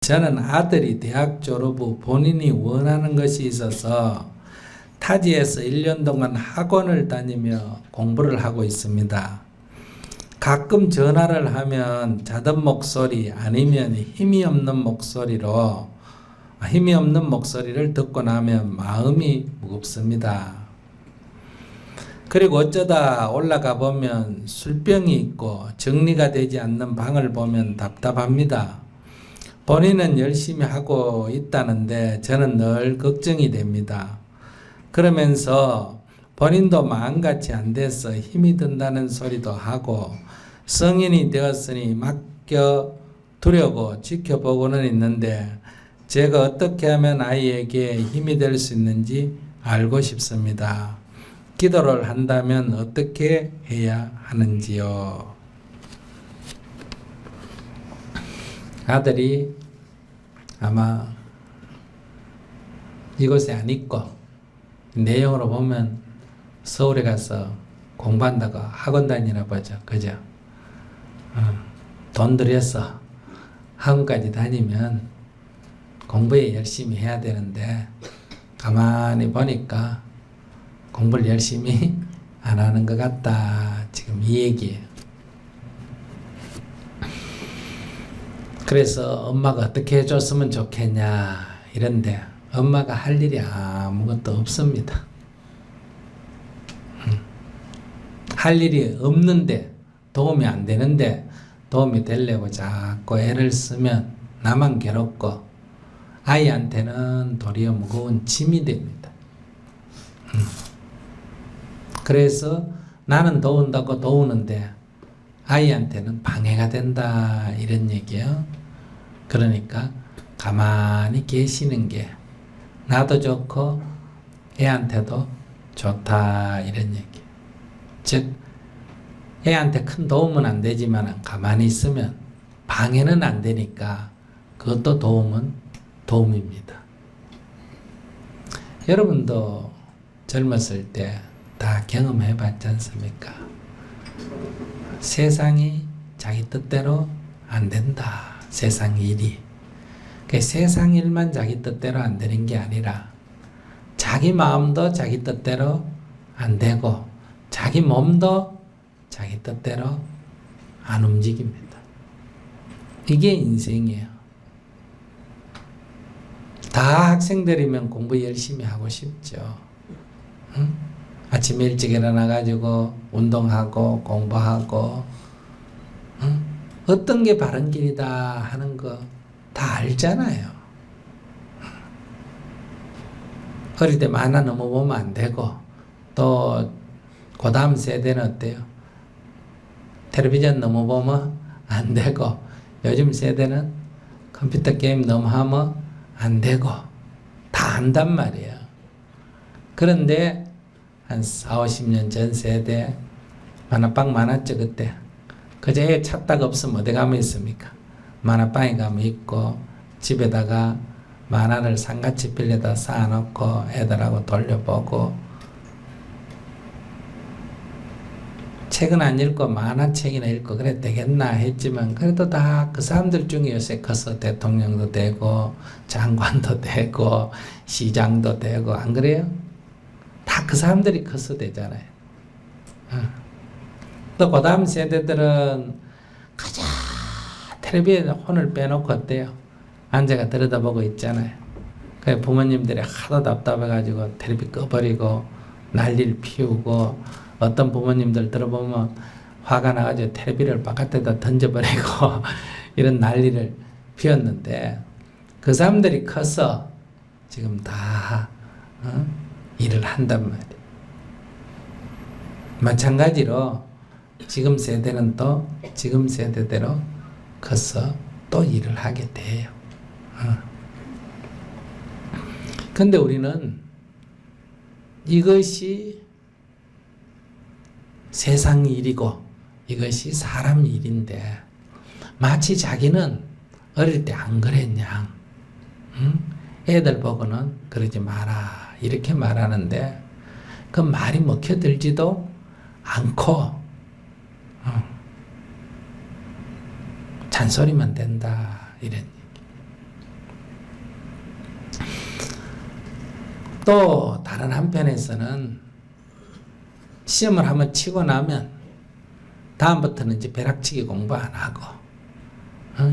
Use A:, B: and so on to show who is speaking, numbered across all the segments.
A: 저는 아들이 대학 졸업 후 본인이 원하는 것이 있어서 타지에서 1년 동안 학원을 다니며 공부를 하고 있습니다. 가끔 전화를 하면 작은 목소리 아니면 힘이 없는 목소리를 듣고 나면 마음이 무겁습니다. 그리고 어쩌다 올라가 보면 술병이 있고 정리가 되지 않는 방을 보면 답답합니다. 본인은 열심히 하고 있다는데 저는 늘 걱정이 됩니다. 그러면서 본인도 마음같이 안 돼서 힘이 든다는 소리도 하고 성인이 되었으니 맡겨두려고 지켜보고는 있는데 제가 어떻게 하면 아이에게 힘이 될 수 있는지 알고 싶습니다. 기도를 한다면 어떻게 해야 하는지요? 아들이 아마 이곳에 안 있고 내용으로 보면 서울에 가서 공부한다고 학원 다니나 보죠. 그죠? 돈 들여서 학원까지 다니면 공부에 열심히 해야 되는데 가만히 보니까 공부를 열심히 안 하는 것 같다. 지금 이 얘기예요. 그래서 엄마가 어떻게 해줬으면 좋겠냐 이런데 엄마가 할 일이 아무것도 없습니다. 할 일이 없는데 도움이 안 되는데 도움이 되려고 자꾸 애를 쓰면 나만 괴롭고 아이한테는 도리어 무거운 짐이 됩니다. 그래서 나는 도운다고 도우는데 아이한테는 방해가 된다 이런 얘기예요. 그러니까 가만히 계시는 게 나도 좋고 애한테도 좋다 이런 얘기. 즉 애한테 큰 도움은 안 되지만 가만히 있으면 방해는 안 되니까 그것도 도움입니다. 여러분도 젊었을 때 다 경험해 봤지 않습니까? 세상이 자기 뜻대로 안 된다. 세상 일이. 세상 일만 자기 뜻대로 안 되는 게 아니라 자기 마음도 자기 뜻대로 안 되고 자기 몸도 자기 뜻대로 안 움직입니다. 이게 인생이에요. 다 학생들이면 공부 열심히 하고 싶죠. 응? 아침 일찍 일어나가지고 운동하고 공부하고 어떤 게 바른 길이다 하는 거 다 알잖아요. 어릴 때 만화 너무 보면 안 되고 또 그 다음 세대는 어때요? 텔레비전 너무 보면 안 되고 요즘 세대는 컴퓨터 게임 너무 하면 안 되고 다 안단 말이에요. 그런데 한 40-50년 전 세대 만화방 많았죠 그때. 그저 애 찾다가 없으면 어디 가면 있습니까? 만화방에 가면 있고 집에다가 만화를 상가집 빌려다 쌓아놓고 애들하고 돌려보고 책은 안 읽고 만화책이나 읽고 그래 되겠나 했지만 그래도 다 그 사람들 중에 요새 커서 대통령도 되고 장관도 되고 시장도 되고 안 그래요? 다 그 사람들이 커서 되잖아요. 또 그 다음 세대들은 그저 텔레비에 혼을 빼놓고 어때요? 앉아가 들여다보고 있잖아요. 그래 부모님들이 하도 답답해가지고 텔레비 꺼버리고 난리를 피우고 어떤 부모님들 들어보면 화가 나가지고 텔레비를 바깥에다 던져버리고 이런 난리를 피웠는데 그 사람들이 커서 지금 다 일을 한단 말이에요. 마찬가지로 지금 세대는 또 지금 세대대로 커서 또 일을 하게 돼요. 근데 우리는 이것이 세상 일이고 이것이 사람 일인데 마치 자기는 어릴 때 안 그랬냐. 애들 보고는 그러지 마라 이렇게 말하는데 그 말이 먹혀들지도 않고 잔소리만 된다 이런 얘기. 또 다른 한편에서는 시험을 한번 치고 나면 다음부터는 이제 벼락치기 공부 안 하고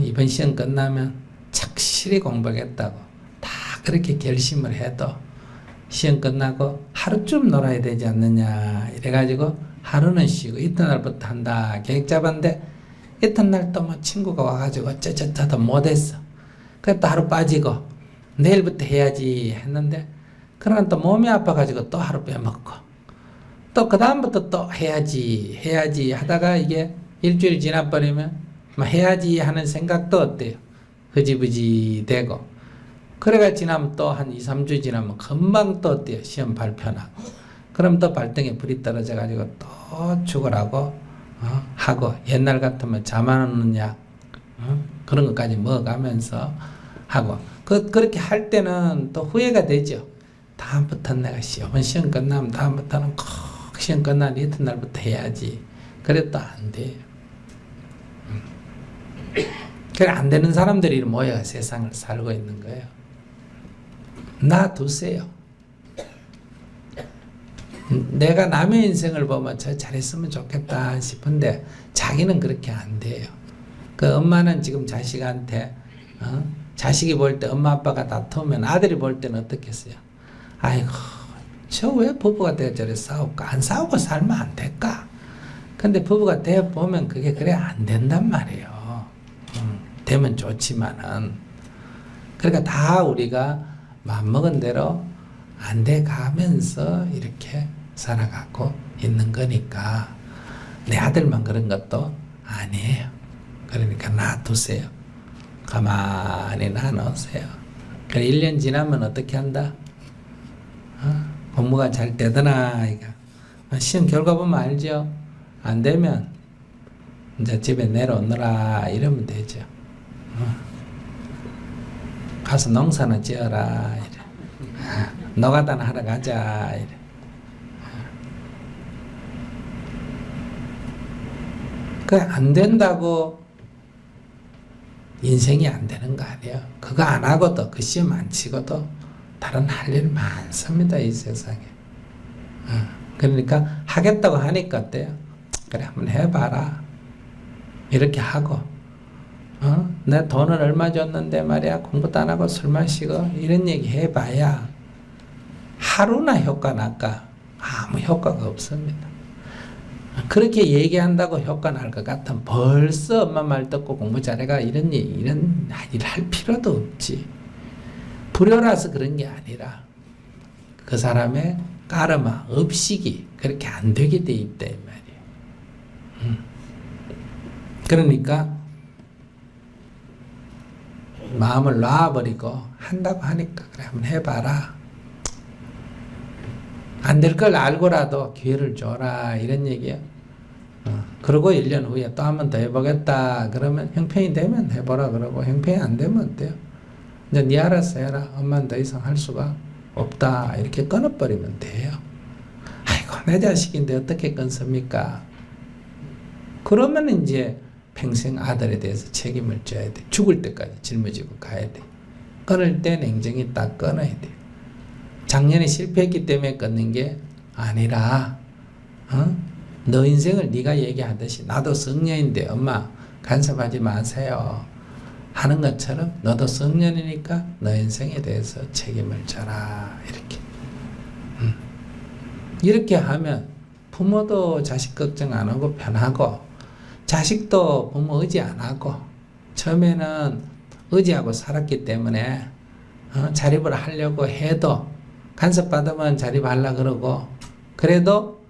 A: 이번 시험 끝나면 착실히 공부하겠다고 다 그렇게 결심을 해도 시험 끝나고 하루쯤 놀아야 되지 않느냐 이래가지고 하루는 쉬고 이튿날부터 한다 계획 잡았는데 이튿날 또 뭐 친구가 와가지고 어쩌저쩌도 못했어. 그래 또 하루 빠지고 내일부터 해야지 했는데 그러나 또 몸이 아파가지고 또 하루 빼먹고 또 그 다음부터 또 해야지 하다가 이게 일주일 지나버리면 뭐 해야지 하는 생각도 어때요? 흐지부지 되고 그래가 지나면 또 한 2, 3주 지나면 금방 또 어때요? 시험 발표나고 그럼 또 발등에 불이 떨어져 가지고 또 죽으라고 하고 옛날 같으면 잠 안 오는 약 그런 것까지 먹어가면서 하고 그렇게 할 때는 또 후회가 되죠. 다음부터는 내가 시험 끝나면 다음부터는 꼭 시험 끝난 이튿날부터 해야지. 그래도 안 돼요. 그래 안 되는 사람들이 모여 세상을 살고 있는 거예요. 놔두세요. 내가 남의 인생을 보면 저 잘했으면 좋겠다 싶은데 자기는 그렇게 안 돼요. 그 엄마는 지금 자식한테 자식이 볼 때 엄마 아빠가 다투면 아들이 볼 때는 어떻겠어요? 아이고 저 왜 부부가 되어 저래 싸울까? 안 싸우고 살면 안 될까? 근데 부부가 되어 보면 그게 그래 안 된단 말이에요. 되면 좋지만은 그러니까 다 우리가 마음먹은 대로 안 돼 가면서 이렇게 살아가고 있는 거니까 내 아들만 그런 것도 아니에요. 그러니까 놔두세요. 가만히 놔놓으세요. 그래 1년 지나면 어떻게 한다? 공부가 잘 되더나 이거. 시험 결과 보면 알죠? 안 되면 이제 집에 내려오느라 이러면 되죠. 가서 농사나 지어라 이래. 노가다나 하러 가자 이래. 그 안 된다고 인생이 안 되는 거 아니에요. 그거 안 하고도 그 시험 안 치고도 다른 할 일 많습니다 이 세상에. 그러니까 하겠다고 하니까 어때요? 그래 한번 해봐라 이렇게 하고 내 돈을 얼마 줬는데 말이야 공부도 안 하고 술 마시고 이런 얘기 해봐야 하루나 효과 날까? 아무 효과가 없습니다. 그렇게 얘기한다고 효과 날 것 같으면 벌써 엄마 말 듣고 공부 잘해가 이런 일 할 필요도 없지. 불효라서 그런 게 아니라 그 사람의 까르마, 업식이 그렇게 안 되게 돼 있다 이 말이에요. 그러니까 마음을 놔버리고 한다고 하니까 그래 한번 해봐라. 안 될 걸 알고라도 기회를 줘라 이런 얘기야. 그러고 1년 후에 또 한 번 더 해보겠다 그러면 형편이 되면 해보라 그러고 형편이 안 되면 어때요? 이제 네 알아서 해라. 엄마는 더 이상 할 수가 없다 이렇게 끊어버리면 돼요. 아이고 내 자식인데 어떻게 끊습니까? 그러면 이제 평생 아들에 대해서 책임을 져야 돼. 죽을 때까지 짊어지고 가야 돼. 끊을 때 냉정히 딱 끊어야 돼. 작년에 실패했기 때문에 끊는 게 아니라 너 인생을 네가 얘기하듯이 나도 성년인데 엄마 간섭하지 마세요 하는 것처럼 너도 성년이니까 너 인생에 대해서 책임을 져라 이렇게. 이렇게 하면 부모도 자식 걱정 안 하고 편하고 자식도 부모 의지 안 하고 처음에는 의지하고 살았기 때문에 자립을 하려고 해도 간섭받으면 자립하려고 그러고 그래도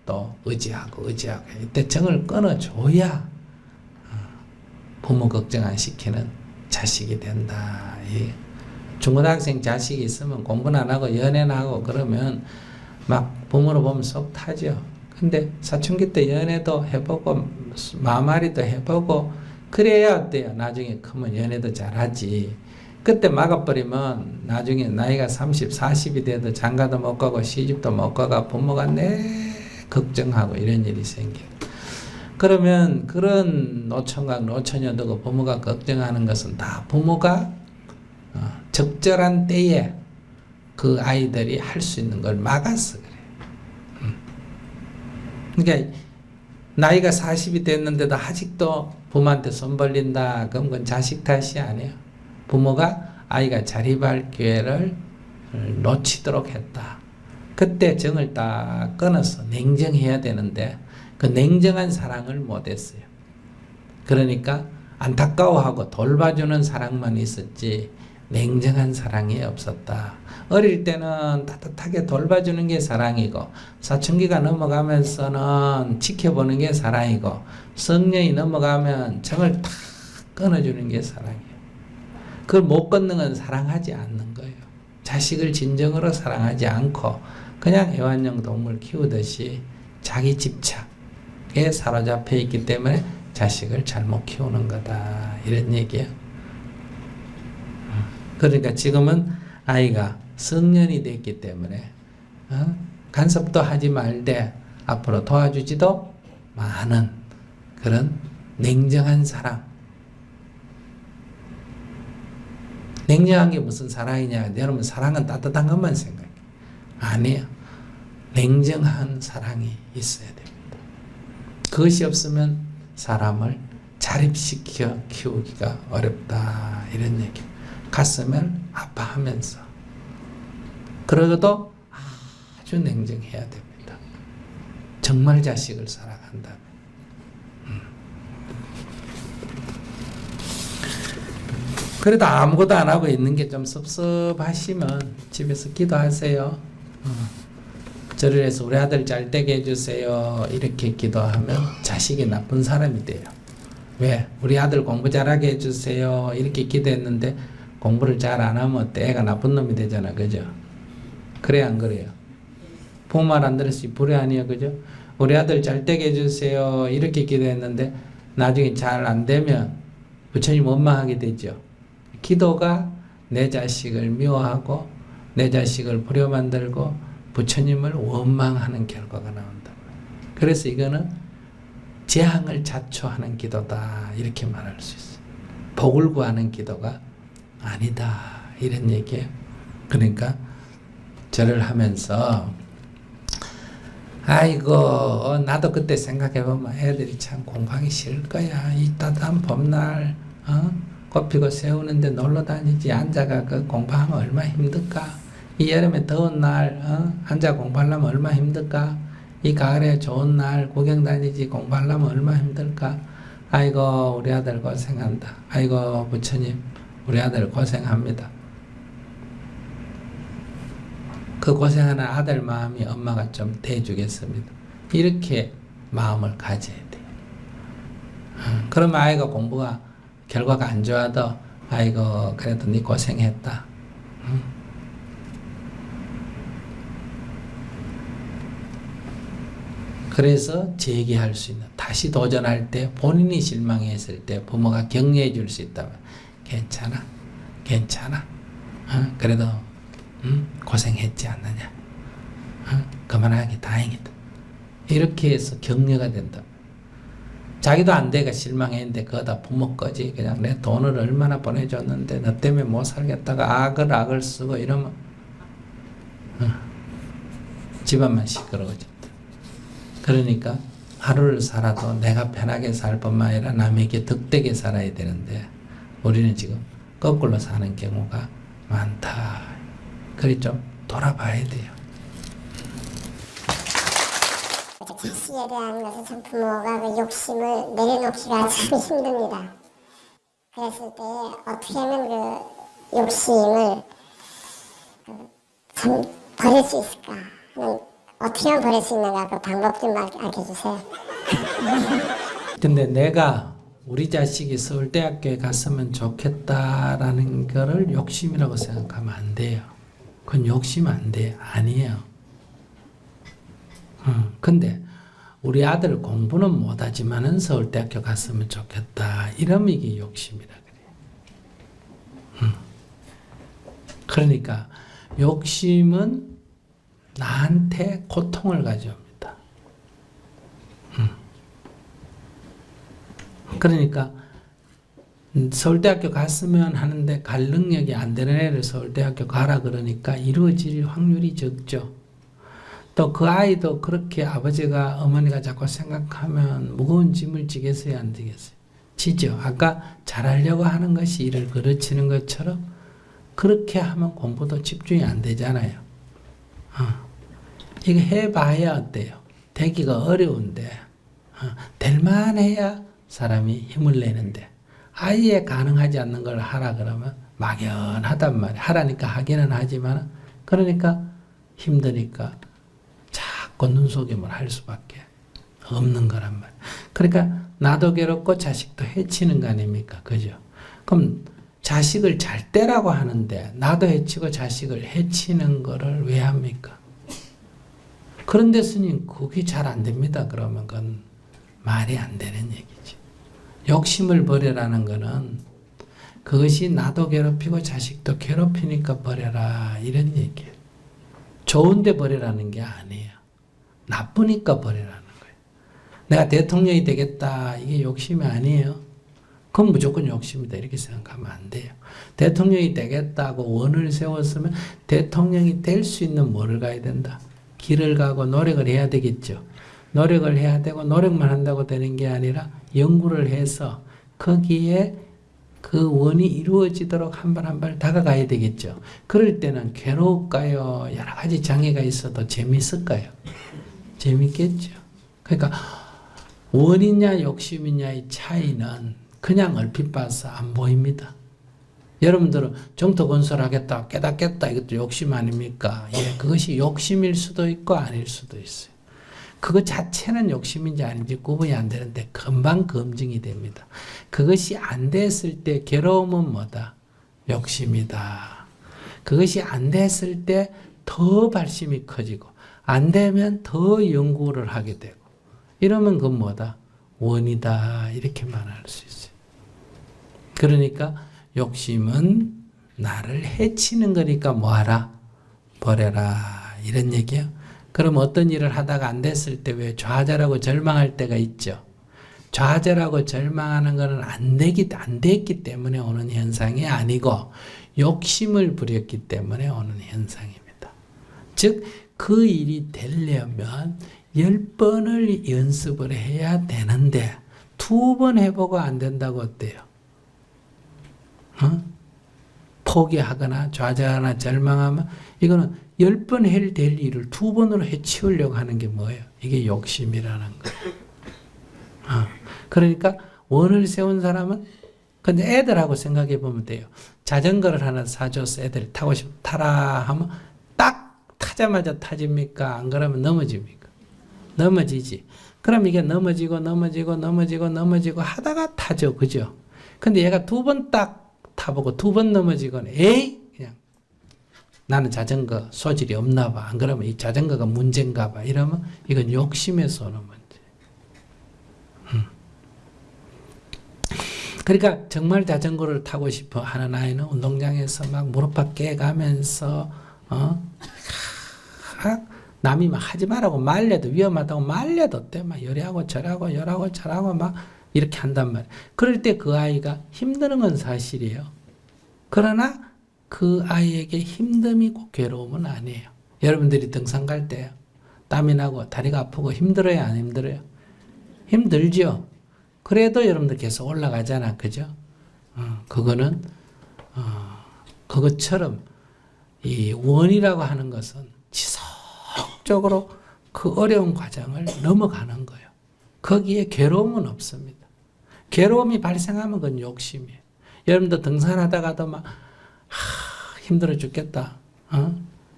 A: 또 의지하고 이때 정을 끊어줘야 부모 걱정 안 시키는 자식이 된다. 중고등학생 자식이 있으면 공부는 안 하고 연애는 하고 그러면 막 부모로 보면 속 타죠. 근데 사춘기 때 연애도 해보고 마마리도 해보고 그래야 어때요? 나중에 크면 연애도 잘하지. 그때 막아버리면 나중에 나이가 30, 40이 돼도 장가도 못 가고 시집도 못 가고 부모가 걱정하고 이런 일이 생겨요. 그러면 그런 노총각, 노처녀도 부모가 걱정하는 것은 다 부모가 적절한 때에 그 아이들이 할 수 있는 걸 막아서 그래요. 그러니까 나이가 40이 됐는데도 아직도 부모한테 손 벌린다. 그럼 그건 자식 탓이 아니에요. 부모가 아이가 자립할 기회를 놓치도록 했다. 그때 정을 딱 끊어서 냉정해야 되는데 그 냉정한 사랑을 못했어요. 그러니까 안타까워하고 돌봐주는 사랑만 있었지 냉정한 사랑이 없었다. 어릴 때는 따뜻하게 돌봐주는 게 사랑이고 사춘기가 넘어가면서는 지켜보는 게 사랑이고 성년이 넘어가면 정을 탁 끊어주는 게 사랑이에요. 그걸 못 끊는 건 사랑하지 않는 거예요. 자식을 진정으로 사랑하지 않고 그냥 애완용 동물 키우듯이 자기 집착에 사로잡혀 있기 때문에 자식을 잘못 키우는 거다. 이런 얘기예요. 그러니까 지금은 아이가 성년이 됐기 때문에 간섭도 하지 말되 앞으로 도와주지도 많은 그런 냉정한 사랑. 냉정한 게 무슨 사랑이냐? 여러분 사랑은 따뜻한 것만 생각해. 아니에요. 냉정한 사랑이 있어야 됩니다. 그것이 없으면 사람을 자립시켜 키우기가 어렵다. 이런 얘기. 가슴을 아파하면서. 그러고도 아주 냉정해야 됩니다. 정말 자식을 사랑한다면. 그래도 아무것도 안 하고 있는 게 좀 섭섭하시면 집에서 기도하세요. 절을 해서 우리 아들 잘 되게 해주세요. 이렇게 기도하면 자식이 나쁜 사람이 돼요. 왜? 우리 아들 공부 잘하게 해주세요. 이렇게 기도했는데 공부를 잘 안 하면 애가 나쁜 놈이 되잖아. 그죠? 그래 안 그래요? 부모 말 안 들었으니 불효 아니에요. 그죠? 우리 아들 잘 되게 해주세요. 이렇게 기도했는데 나중에 잘 안 되면 부처님 원망하게 되죠. 기도가 내 자식을 미워하고 내 자식을 불효 만들고 부처님을 원망하는 결과가 나온다. 그래서 이거는 재앙을 자초하는 기도다. 이렇게 말할 수 있어요. 복을 구하는 기도가 아니다. 이런 얘기예요. 그러니까 절을 하면서 아이고 나도 그때 생각해보면 애들이 참 공부하기 싫을 거야. 이 따뜻한 봄날 꽃 피고 새우는데 놀러 다니지 앉아가 그 공부하면 얼마나 힘들까. 이 여름에 더운 날 앉아 공부하려면 얼마나 힘들까. 이 가을에 좋은 날 구경 다니지 공부하려면 얼마나 힘들까. 아이고 우리 아들 고생한다. 아이고 부처님 우리 아들 고생합니다. 그 고생하는 아들 마음이 엄마가 좀 대해주겠습니다. 이렇게 마음을 가져야 돼요. 그러면 아이가 공부가 결과가 안 좋아도 아이고 그래도 네 고생했다. 그래서 재기할 수 있는 다시 도전할 때 본인이 실망했을 때 부모가 격려해 줄 수 있다면 괜찮아 괜찮아 그래도 고생했지 않느냐 그만하기 다행이다. 이렇게 해서 격려가 된다. 자기도 안 돼가 실망했는데 그거다 부모 거지. 그냥 내 돈을 얼마나 보내줬는데 너 때문에 못 살겠다가 악을 쓰고 이러면 집안만 시끄러워진다. 그러니까 하루를 살아도 내가 편하게 살 뿐만 아니라 남에게 득되게 살아야 되는데 우리는 지금 거꾸로 사는 경우가 많다. 그래 좀 돌아봐야 돼요.
B: 자식에 대한 것은 참 부모가 그 욕심을 내려놓기가 참 힘듭니다. 그랬을 때 어떻게 하면 그 욕심을 참 버릴 수 있을까? 어떻게 하면 버릴 수 있는가? 그 방법 좀 알려주세요.
A: 근데 내가 우리 자식이 서울대학교에 갔으면 좋겠다라는 거를 욕심이라고 생각하면 안 돼요. 그건 욕심 안 돼. 아니에요. 근데 우리 아들 공부는 못하지만은 서울대학교 갔으면 좋겠다. 이러면 이게 욕심이라 그래요. 그러니까 욕심은 나한테 고통을 가져옵니다. 그러니까 서울대학교 갔으면 하는데 갈 능력이 안 되는 애를 서울대학교 가라 그러니까 이루어질 확률이 적죠. 또 그 아이도 그렇게 아버지가 어머니가 자꾸 생각하면 무거운 짐을 지겠어요, 안 지겠어요? 지죠. 아까 잘하려고 하는 것이 이를 그르치는 것처럼 그렇게 하면 공부도 집중이 안 되잖아요. 이거 해봐야 어때요? 되기가 어려운데 될만 해야 사람이 힘을 내는데 아예 가능하지 않는 걸 하라 그러면 막연하단 말이에요. 하라니까 하기는 하지만 그러니까 힘드니까 자꾸 눈속임을 할 수밖에 없는 거란 말이에요. 그러니까 나도 괴롭고 자식도 해치는 거 아닙니까? 그죠? 그럼 자식을 잘 떼라고 하는데 나도 해치고 자식을 해치는 거를 왜 합니까? 그런데 스님 그게 잘 안 됩니다. 그러면 그건 말이 안 되는 얘기지. 욕심을 버려라는 거는 그것이 나도 괴롭히고 자식도 괴롭히니까 버려라 이런 얘기예요. 좋은데 버려라는 게 아니에요. 나쁘니까 버려라는 거예요. 내가 대통령이 되겠다 이게 욕심이 아니에요. 그건 무조건 욕심이다 이렇게 생각하면 안 돼요. 대통령이 되겠다고 원을 세웠으면 대통령이 될 수 있는 뭐를 가야 된다. 길을 가고 노력을 해야 되겠죠. 노력을 해야 되고 노력만 한다고 되는 게 아니라 연구를 해서 거기에 그 원이 이루어지도록 한 발 한 발 다가가야 되겠죠. 그럴 때는 괴로울까요? 여러 가지 장애가 있어도 재밌을까요? 재밌겠죠. 그러니까 원이냐 욕심이냐의 차이는 그냥 얼핏 봐서 안 보입니다. 여러분들은 정토 건설하겠다, 깨닫겠다 이것도 욕심 아닙니까? 예, 그것이 욕심일 수도 있고 아닐 수도 있어요. 그것 자체는 욕심인지 아닌지 구분이 안 되는데 금방 검증이 됩니다. 그것이 안 됐을 때 괴로움은 뭐다? 욕심이다. 그것이 안 됐을 때 더 발심이 커지고 안 되면 더 연구를 하게 되고 이러면 그건 뭐다? 원이다 이렇게 말할 수 있어요. 그러니까 욕심은 나를 해치는 거니까 뭐하라? 버려라 이런 얘기예요. 그럼 어떤 일을 하다가 안 됐을 때 왜 좌절하고 절망할 때가 있죠. 좌절하고 절망하는 것은 안 됐기 때문에 오는 현상이 아니고 욕심을 부렸기 때문에 오는 현상입니다. 즉 그 일이 되려면 10번을 연습을 해야 되는데 2번 해보고 안 된다고 어때요? 포기하거나 좌절하거나 절망하면 이거는 10번 해야 될 일을 2번으로 해치우려고 하는 게 뭐예요? 이게 욕심이라는 거예요. 그러니까 원을 세운 사람은 근데 애들하고 생각해 보면 돼요. 자전거를 하나 사줘서 애들 타고 타라 하면 딱 타자마자 타집니까? 안 그러면 넘어집니까? 넘어지지. 그럼 이게 넘어지고 하다가 타죠. 그죠? 근데 얘가 2번 딱 타보고 2번 넘어지거나 에이 그냥 나는 자전거 소질이 없나 봐. 안 그러면 이 자전거가 문제인가 봐. 이러면 이건 욕심에서 오는 문제. 그러니까 정말 자전거를 타고 싶어 하는 아이는 운동장에서 막 무릎팍 깨가면서 남이 막 하지 말라고 말려도 위험하다고 말려도 때 막 열하고 저하고 막 이렇게 한단 말이에요. 그럴 때 그 아이가 힘드는 건 사실이에요. 그러나 그 아이에게 힘듦이 꼭 괴로움은 아니에요. 여러분들이 등산 갈 때 땀이 나고 다리가 아프고 힘들어요, 안 힘들어요? 힘들죠. 그래도 여러분들 계속 올라가잖아, 그죠? 그거는 그것처럼 이 원이라고 하는 것은 지속적으로 그 어려운 과정을 넘어가는 거예요. 거기에 괴로움은 없습니다. 괴로움이 발생하면 그건 욕심이에요. 여러분들 등산하다가도 막 힘들어 죽겠다.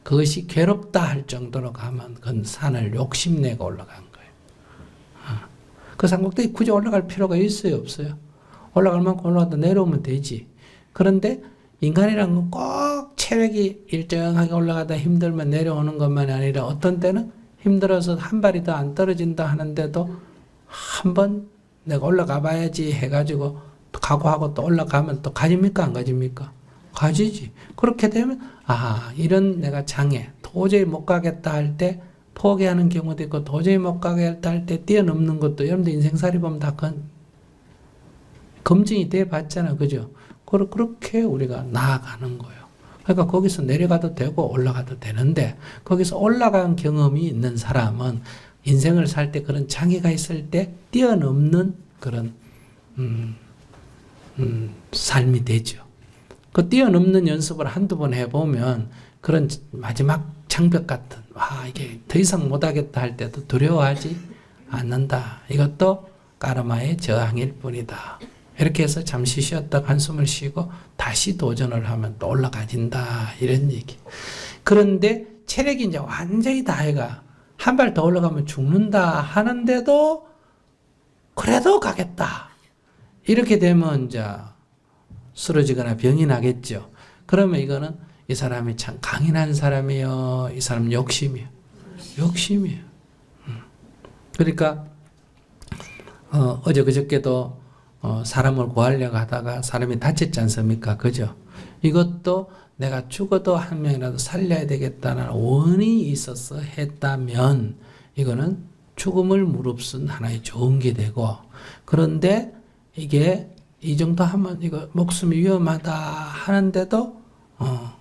A: 그것이 괴롭다 할 정도로 가면 그건 산을 욕심내고 올라간 거예요. 그 산꼭대기 굳이 올라갈 필요가 있어요, 없어요? 올라갈 만큼 올라가다 내려오면 되지. 그런데 인간이란 건 꼭 체력이 일정하게 올라가다 힘들면 내려오는 것만이 아니라 어떤 때는 힘들어서 한 발이 더 안 떨어진다 하는데도 한번 내가 올라가 봐야지 해가지고 각오하고 또 올라가면 또 가집니까? 안 가집니까? 가지지. 그렇게 되면 이런 내가 장애 도저히 못 가겠다 할 때 포기하는 경우도 있고 도저히 못 가겠다 할 때 뛰어넘는 것도 여러분들 인생살이 보면 다 검증이 돼 봤잖아. 그죠? 그렇게 우리가 나아가는 거예요. 그러니까 거기서 내려가도 되고 올라가도 되는데 거기서 올라간 경험이 있는 사람은 인생을 살 때 그런 장애가 있을 때 뛰어넘는 그런 삶이 되죠. 그 뛰어넘는 연습을 한두 번 해보면 그런 마지막 장벽 같은 이게 더 이상 못하겠다 할 때도 두려워하지 않는다. 이것도 까르마의 저항일 뿐이다. 이렇게 해서 잠시 쉬었다가 한숨을 쉬고 다시 도전을 하면 또 올라가진다. 이런 얘기. 그런데 체력이 이제 완전히 다해가 한 발 더 올라가면 죽는다 하는데도 그래도 가겠다. 이렇게 되면 이제 쓰러지거나 병이 나겠죠. 그러면 이거는 이 사람이 참 강인한 사람이요. 이 사람 욕심이요. 욕심이에요. 그러니까 어제 그저께도 사람을 구하려고 하다가 사람이 다쳤지 않습니까? 그죠? 이것도 내가 죽어도 한 명이라도 살려야 되겠다는 원이 있어서 했다면 이거는 죽음을 무릅쓴 하나의 좋은 게 되고, 그런데 이게 이 정도 하면 이거 목숨이 위험하다 하는데도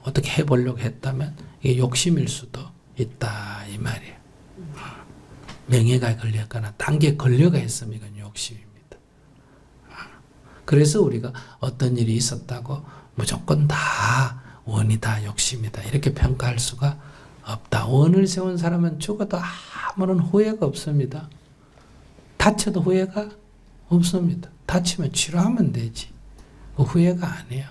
A: 어떻게 해보려고 했다면 이게 욕심일 수도 있다 이 말이에요. 명예가 걸렸거나 딴 게 걸려가 있으면 이건 욕심입니다. 그래서 우리가 어떤 일이 있었다고 무조건 다 원이다 욕심이다 이렇게 평가할 수가 없다. 원을 세운 사람은 죽어도 아무런 후회가 없습니다. 다쳐도 후회가 없습니다. 다치면 치료하면 되지. 그 후회가 아니에요.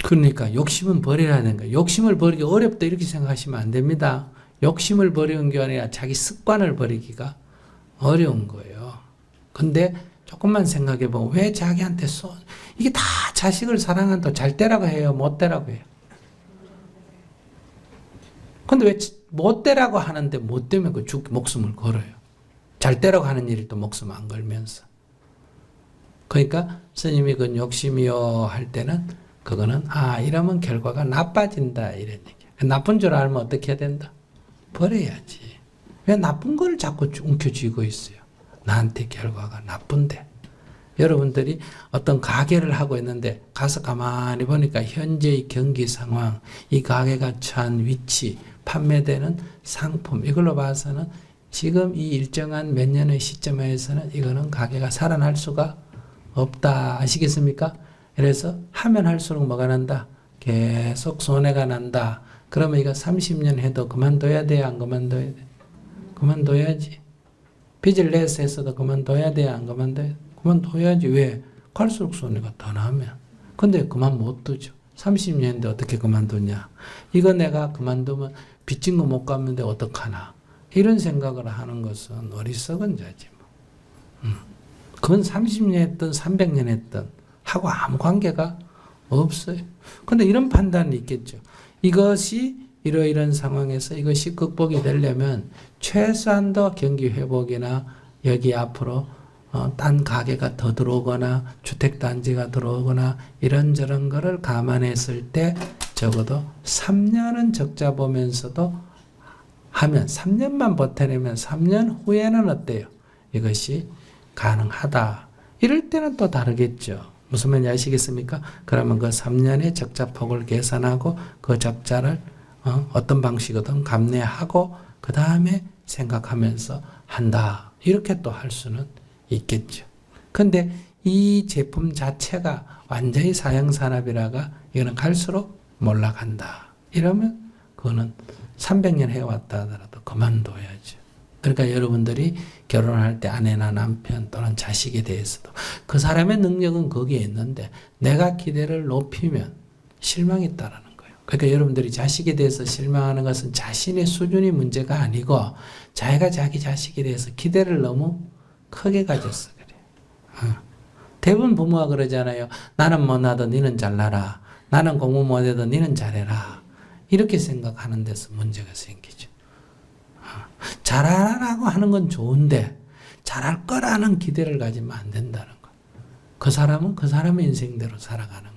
A: 그러니까 욕심은 버리라는 거예요. 욕심을 버리기 어렵다 이렇게 생각하시면 안 됩니다. 욕심을 버리는 게 아니라 자기 습관을 버리기가 어려운 거예요. 근데 조금만 생각해 보면 왜 자기한테 이게 다 자식을 사랑한다고 잘 되라고 해요? 못 되라고 해요? 근데 왜 못 되라고 하는데 못 되면 그 목숨을 걸어요? 잘 되라고 하는 일이 또 목숨 안 걸면서. 그러니까 스님이 그 욕심이요 할 때는 그거는 이러면 결과가 나빠진다 이런 얘기. 나쁜 줄 알면 어떻게 해야 된다? 버려야지. 왜 나쁜 걸 자꾸 움켜쥐고 있어요? 나한테 결과가 나쁜데. 여러분들이 어떤 가게를 하고 있는데 가서 가만히 보니까 현재의 경기 상황, 이 가게가 처한 위치, 판매되는 상품 이걸로 봐서는 지금 이 일정한 몇 년의 시점에서는 이거는 가게가 살아날 수가 없다. 아시겠습니까? 그래서 하면 할수록 뭐가 난다? 계속 손해가 난다. 그러면 이거 30년 해도 그만둬야 돼? 안 그만둬야 돼? 그만둬야지. 빚을 내서 했어도 그만둬야 돼? 안 그만둬야 돼? 그만둬야지. 왜? 갈수록 손해가 더 나면. 근데 그만 못 두죠. 30년인데 어떻게 그만두냐. 이거 내가 그만두면 빚진 거 못 갚는데 어떡하나. 이런 생각을 하는 것은 어리석은 자지. 그건 30년 했든 300년 했든 하고 아무 관계가 없어요. 근데 이런 판단이 있겠죠. 이것이 이러이런 상황에서 이것이 극복이 되려면 최소한도 경기 회복이나 여기 앞으로 딴 가게가 더 들어오거나 주택단지가 들어오거나 이런저런 거를 감안했을 때 적어도 3년은 적자 보면서도 하면 3년만 버텨내면 3년 후에는 어때요? 이것이 가능하다. 이럴 때는 또 다르겠죠. 무슨 말인지 아시겠습니까? 그러면 그 3년의 적자폭을 계산하고 그 적자를 어떤 방식이든 감내하고 그 다음에 생각하면서 한다. 이렇게 또 할 수는 있겠죠. 근데 이 제품 자체가 완전히 사형산업이라가 이거는 갈수록 몰락한다. 이러면 그거는 300년 해왔다 하더라도 그만둬야죠. 그러니까 여러분들이 결혼할 때 아내나 남편 또는 자식에 대해서도 그 사람의 능력은 거기에 있는데 내가 기대를 높이면 실망이 따르는 거예요. 그러니까 여러분들이 자식에 대해서 실망하는 것은 자신의 수준이 문제가 아니고 자기가 자기 자식에 대해서 기대를 너무 크게 가졌어 그래요. 대부분 부모가 그러잖아요. 나는 못나도 니는 잘나라. 나는 공부 못해도 니는 잘해라. 이렇게 생각하는 데서 문제가 생기죠. 잘하라고 하는 건 좋은데 잘할 거라는 기대를 가지면 안 된다는 거. 그 사람은 그 사람의 인생대로 살아가는